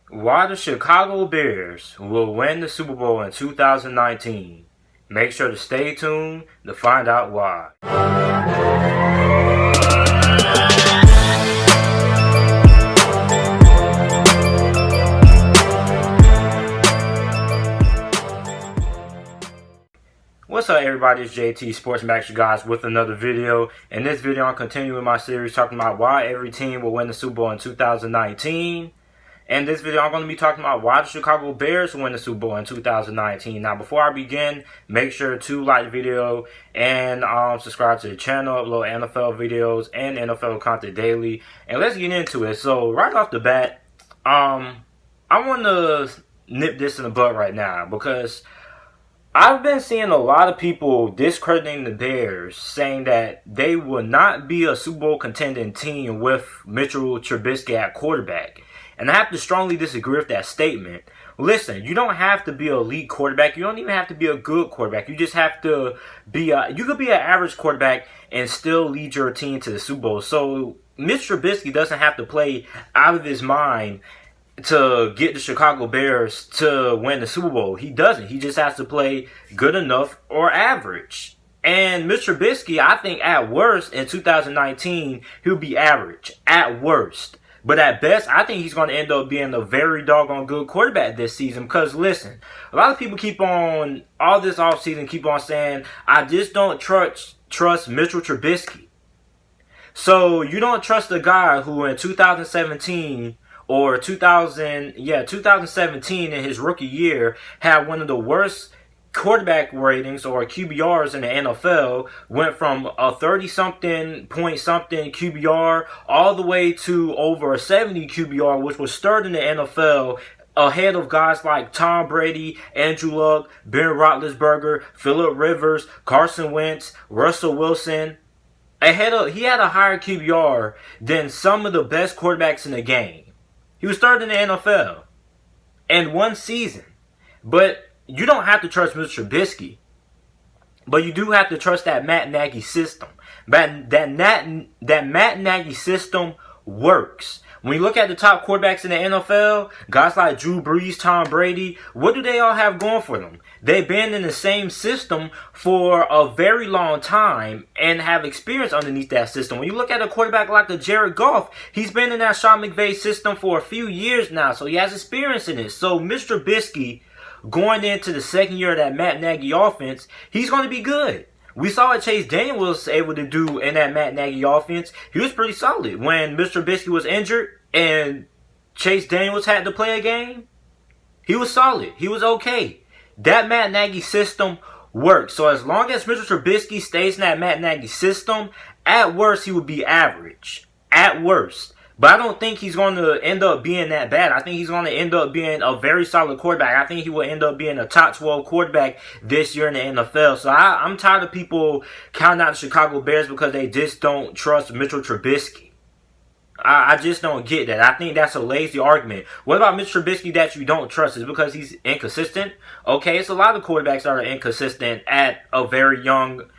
Why the Chicago Bears will win the Super Bowl in 2019. Make sure to stay tuned to find out why. What's up, everybody? It's JT Sports Max, you guys, with another video. In this video, I'm continuing my series talking about why every team will win the Super Bowl in 2019. In this video, I'm going to be talking about why the Chicago Bears will win the Super Bowl in 2019. Now, before I begin, make sure to like the video and subscribe to the channel. Upload NFL videos and NFL content daily. And let's get into it. So, right off the bat, I want to nip this in the bud right now because I've been seeing a lot of people discrediting the Bears, saying that they will not be a Super Bowl contending team with Mitchell Trubisky at quarterback. And I have to strongly disagree with that statement. Listen, you don't have to be an elite quarterback. You don't even have to be a good quarterback. You just have to be you could be an average quarterback and still lead your team to the Super Bowl. So Mitch Trubisky doesn't have to play out of his mind to get the Chicago Bears to win the Super Bowl. He doesn't. He just has to play good enough or average. And Mitch Trubisky, I think at worst in 2019, he'll be average. At worst. But at best, I think he's going to end up being a very doggone good quarterback this season. Because listen, a lot of people keep on, all this offseason, keep on saying, I just don't trust Mitchell Trubisky. So you don't trust a guy who in 2017 or 2017 in his rookie year had one of the worst quarterback ratings or QBRs in the NFL, went from a 30-something point something QBR all the way to over a 70 QBR, which was third in the NFL, ahead of guys like Tom Brady, Andrew Luck, Ben Roethlisberger, Phillip Rivers, Carson Wentz, Russell Wilson. He had a higher QBR than some of the best quarterbacks in the game. He was third in the NFL in one season. But you don't have to trust Mr. Trubisky, but you do have to trust that Matt Nagy system. That Matt Nagy system works. When you look at the top quarterbacks in the NFL, guys like Drew Brees, Tom Brady, what do they all have going for them? They've been in the same system for a very long time and have experience underneath that system. When you look at a quarterback like a Jared Goff, he's been in that Sean McVay system for a few years now, so he has experience in it. So Mr. Trubisky, going into the second year of that Matt Nagy offense, he's going to be good. We saw what Chase Daniel was able to do in that Matt Nagy offense. He was pretty solid. When Mr. Trubisky was injured and Chase Daniels had to play a game, he was solid. He was okay. That Matt Nagy system works. So as long as Mr. Trubisky stays in that Matt Nagy system, at worst he would be average. At worst. But I don't think he's going to end up being that bad. I think he's going to end up being a very solid quarterback. I think he will end up being a top 12 quarterback this year in the NFL. So I'm tired of people counting out the Chicago Bears because they just don't trust Mitchell Trubisky. I just don't get that. I think that's a lazy argument. What about Mitch Trubisky that you don't trust? Is because he's inconsistent? Okay, it's a lot of quarterbacks that are inconsistent at a very young,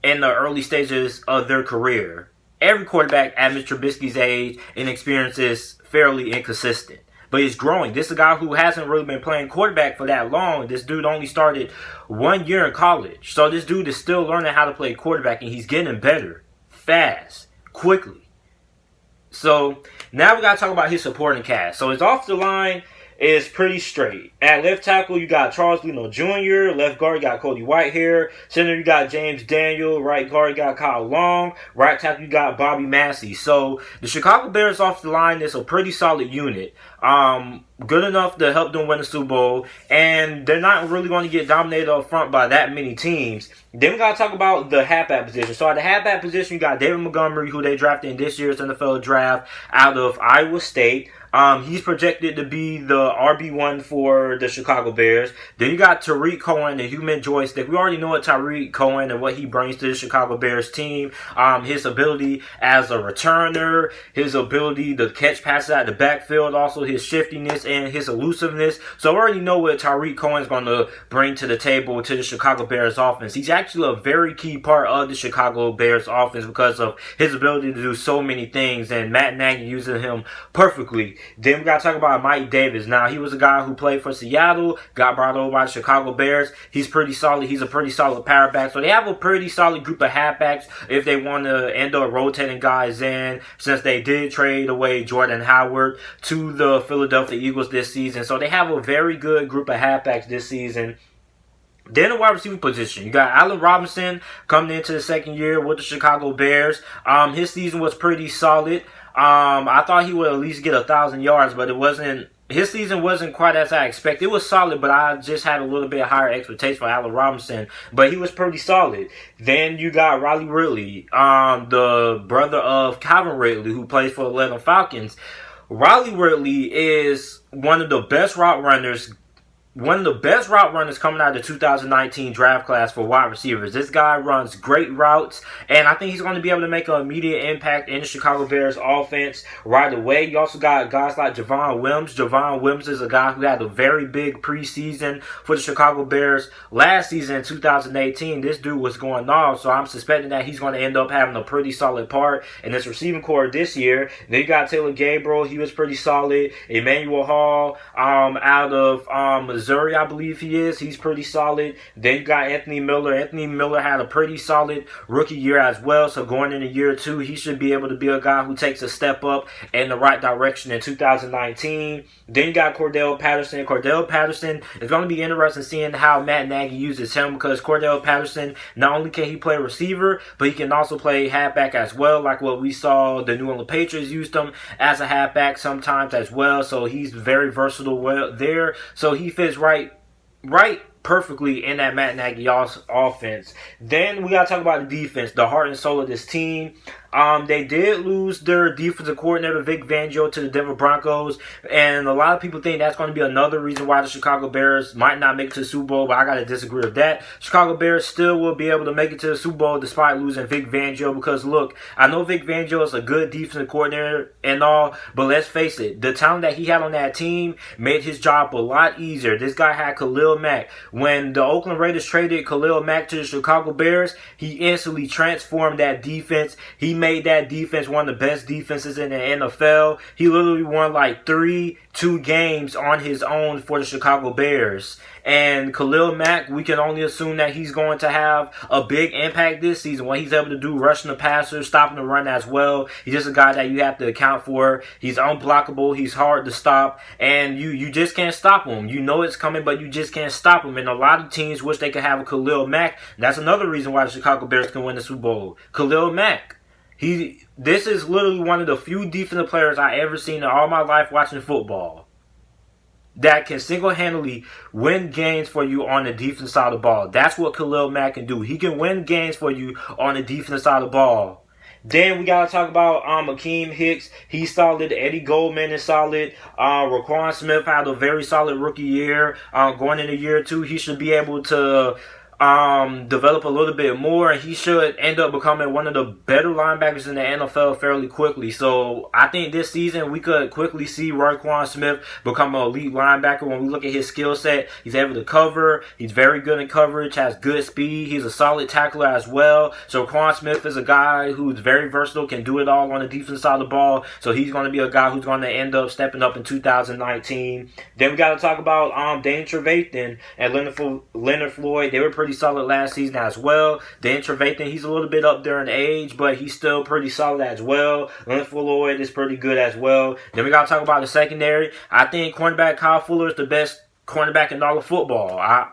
in the early stages of their career. Every quarterback at Mr. Trubisky's age and experience is fairly inconsistent. But he's growing. This is a guy who hasn't really been playing quarterback for that long. This dude only started 1 year in college. So this dude is still learning how to play quarterback, and he's getting better fast, quickly. So now we got to talk about his supporting cast. So his offensive line is pretty straight. At left tackle, you got Charles Leno Jr. Left guard, you got Cody Whitehair. Center, you got James Daniel. Right guard, you got Kyle Long. Right tackle, you got Bobby Massey. So the Chicago Bears offensive line is a pretty solid unit. Good enough to help them win the Super Bowl. And they're not really going to get dominated up front by that many teams. Then we got to talk about the halfback position. So at the halfback position, you got David Montgomery, who they drafted in this year's NFL draft out of Iowa State. He's projected to be the RB1 for the Chicago Bears. Then you got Tarik Cohen and Human Joystick. We already know what Tarik Cohen and what he brings to the Chicago Bears team. His ability as a returner, his ability to catch passes out of the backfield, also his shiftiness and his elusiveness. So we already know what Tarik Cohen is going to bring to the table to the Chicago Bears offense. He's actually a very key part of the Chicago Bears offense because of his ability to do so many things, and Matt Nagy uses him perfectly Then we got to talk about Mike Davis. Now, he was a guy who played for Seattle, got brought over by the Chicago Bears. He's pretty solid. He's a pretty solid power back. So they have a pretty solid group of halfbacks if they want to end up rotating guys in, since they did trade away Jordan Howard to the Philadelphia Eagles this season. So they have a very good group of halfbacks this season. Then the wide receiver position, you got Allen Robinson coming into the second year with the Chicago Bears. His season was pretty solid. I thought he would at least get 1,000 yards, but it wasn't. His season wasn't quite as I expected. It was solid, but I just had a little bit higher expectations for Allen Robinson. But he was pretty solid. Then you got Riley Ridley, the brother of Calvin Ridley, who plays for the Atlanta Falcons. Riley Ridley is one of the best route runners coming out of the 2019 draft class for wide receivers. This guy runs great routes, and I think he's going to be able to make an immediate impact in the Chicago Bears offense right away. You also got guys like Javon Wims. Javon Wims is a guy who had a very big preseason for the Chicago Bears last season in 2018. This dude was going off, so I'm suspecting that he's going to end up having a pretty solid part in this receiving core this year. Then you got Taylor Gabriel. He was pretty solid. Emmanuel Hall out of Missouri, I believe he is. He's pretty solid. Then you got Anthony Miller. Anthony Miller had a pretty solid rookie year as well. So going into year 2, he should be able to be a guy who takes a step up in the right direction in 2019. Then you got Cordell Patterson. Cordell Patterson is going to be interesting seeing how Matt Nagy uses him, because Cordell Patterson, not only can he play receiver, but he can also play halfback as well, like what we saw the New England Patriots used him as a halfback sometimes as well. So he's very versatile there. So he fits right perfectly in that Matt Nagy offense. Then we got to talk about the defense, the heart and soul of this team. They did lose their defensive coordinator, Vic Fangio, to the Denver Broncos, and a lot of people think that's going to be another reason why the Chicago Bears might not make it to the Super Bowl, but I got to disagree with that. Chicago Bears still will be able to make it to the Super Bowl despite losing Vic Fangio, because look, I know Vic Fangio is a good defensive coordinator and all, but let's face it, the talent that he had on that team made his job a lot easier. This guy had Khalil Mack. When the Oakland Raiders traded Khalil Mack to the Chicago Bears, he instantly transformed that defense. He made that defense one of the best defenses in the NFL. He literally won like 2 games on his own for the Chicago Bears. And Khalil Mack, we can only assume that he's going to have a big impact this season. What he's able to do, rushing the passer, stopping the run as well. He's just a guy that you have to account for. He's unblockable. He's hard to stop. And you just can't stop him. You know it's coming, but you just can't stop him. And a lot of teams wish they could have a Khalil Mack. That's another reason why the Chicago Bears can win the Super Bowl. Khalil Mack. This is literally one of the few defensive players I ever seen in all my life watching football that can single-handedly win games for you on the defensive side of the ball. That's what Khalil Mack can do. He can win games for you on the defensive side of the ball. Then we got to talk about Akeem Hicks. He's solid. Eddie Goldman is solid. Roquan Smith had a very solid rookie year. Going into year 2, he should be able to develop a little bit more, and he should end up becoming one of the better linebackers in the NFL fairly quickly. So I think this season we could quickly see Roquan Smith become an elite linebacker. When we look at his skill set, he's able to cover. He's very good in coverage, has good speed. He's a solid tackler as well. So Roquan Smith is a guy who's very versatile, can do it all on the defense side of the ball. So he's going to be a guy who's going to end up stepping up in 2019. Then we got to talk about Danny Trevathan and Leonard Floyd. They were pretty solid last season as well. Dan Trevathan, he's a little bit up there in age, but he's still pretty solid as well. Leonard Floyd is pretty good as well. Then we got to talk about the secondary. I think cornerback Kyle Fuller is the best cornerback in all of football. I've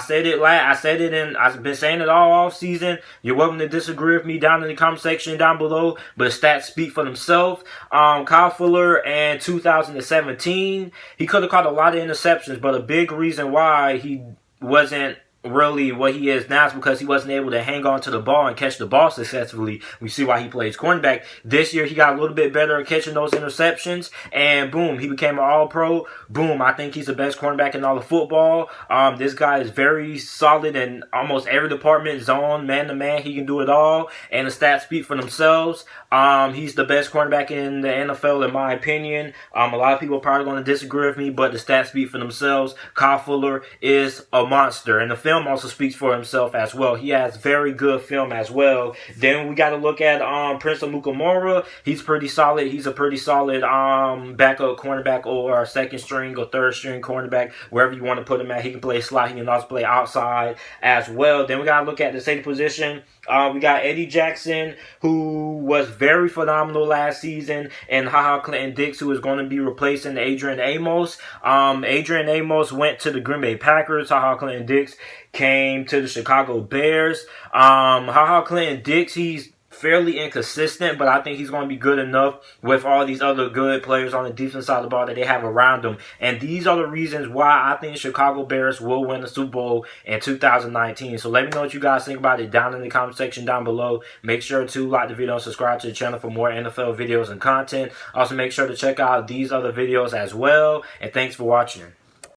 been saying it all off season. You're welcome to disagree with me down in the comment section down below, but stats speak for themselves. Kyle Fuller in 2017, he could have caught a lot of interceptions, but a big reason why he wasn't really what he is now is because he wasn't able to hang on to the ball and catch the ball successfully. We see why he plays cornerback. This year he got a little bit better at catching those interceptions, and boom, he became an all-pro. Boom, I think he's the best cornerback in all of football. This guy is very solid in almost every department, zone, man-to-man. He can do it all, and the stats speak for themselves. He's the best cornerback in the NFL in my opinion. A lot of people are probably going to disagree with me, but the stats speak for themselves. Kyle Fuller is a monster. And the film also speaks for himself as well. He has very good film as well. Then we got to look at Prince Amukamara. He's pretty solid. He's a pretty solid backup cornerback or second string or third string cornerback, wherever you want to put him at. He can play slot. He can also play outside as well. Then we got to look at the safety position. We got Eddie Jackson, who was very phenomenal last season, and HaHa Clinton-Dix, who is going to be replacing Adrian Amos. Adrian Amos went to the Green Bay Packers. HaHa Clinton-Dix came to the Chicago Bears. HaHa Clinton-Dix, he's fairly inconsistent, but I think he's going to be good enough with all these other good players on the defense side of the ball that they have around them. And these are the reasons why I think Chicago Bears will win the Super Bowl in 2019. So let me know what you guys think about it down in the comment section down below. Make sure to like the video and subscribe to the channel for more NFL videos and content. Also, make sure to check out these other videos as well. And thanks for watching.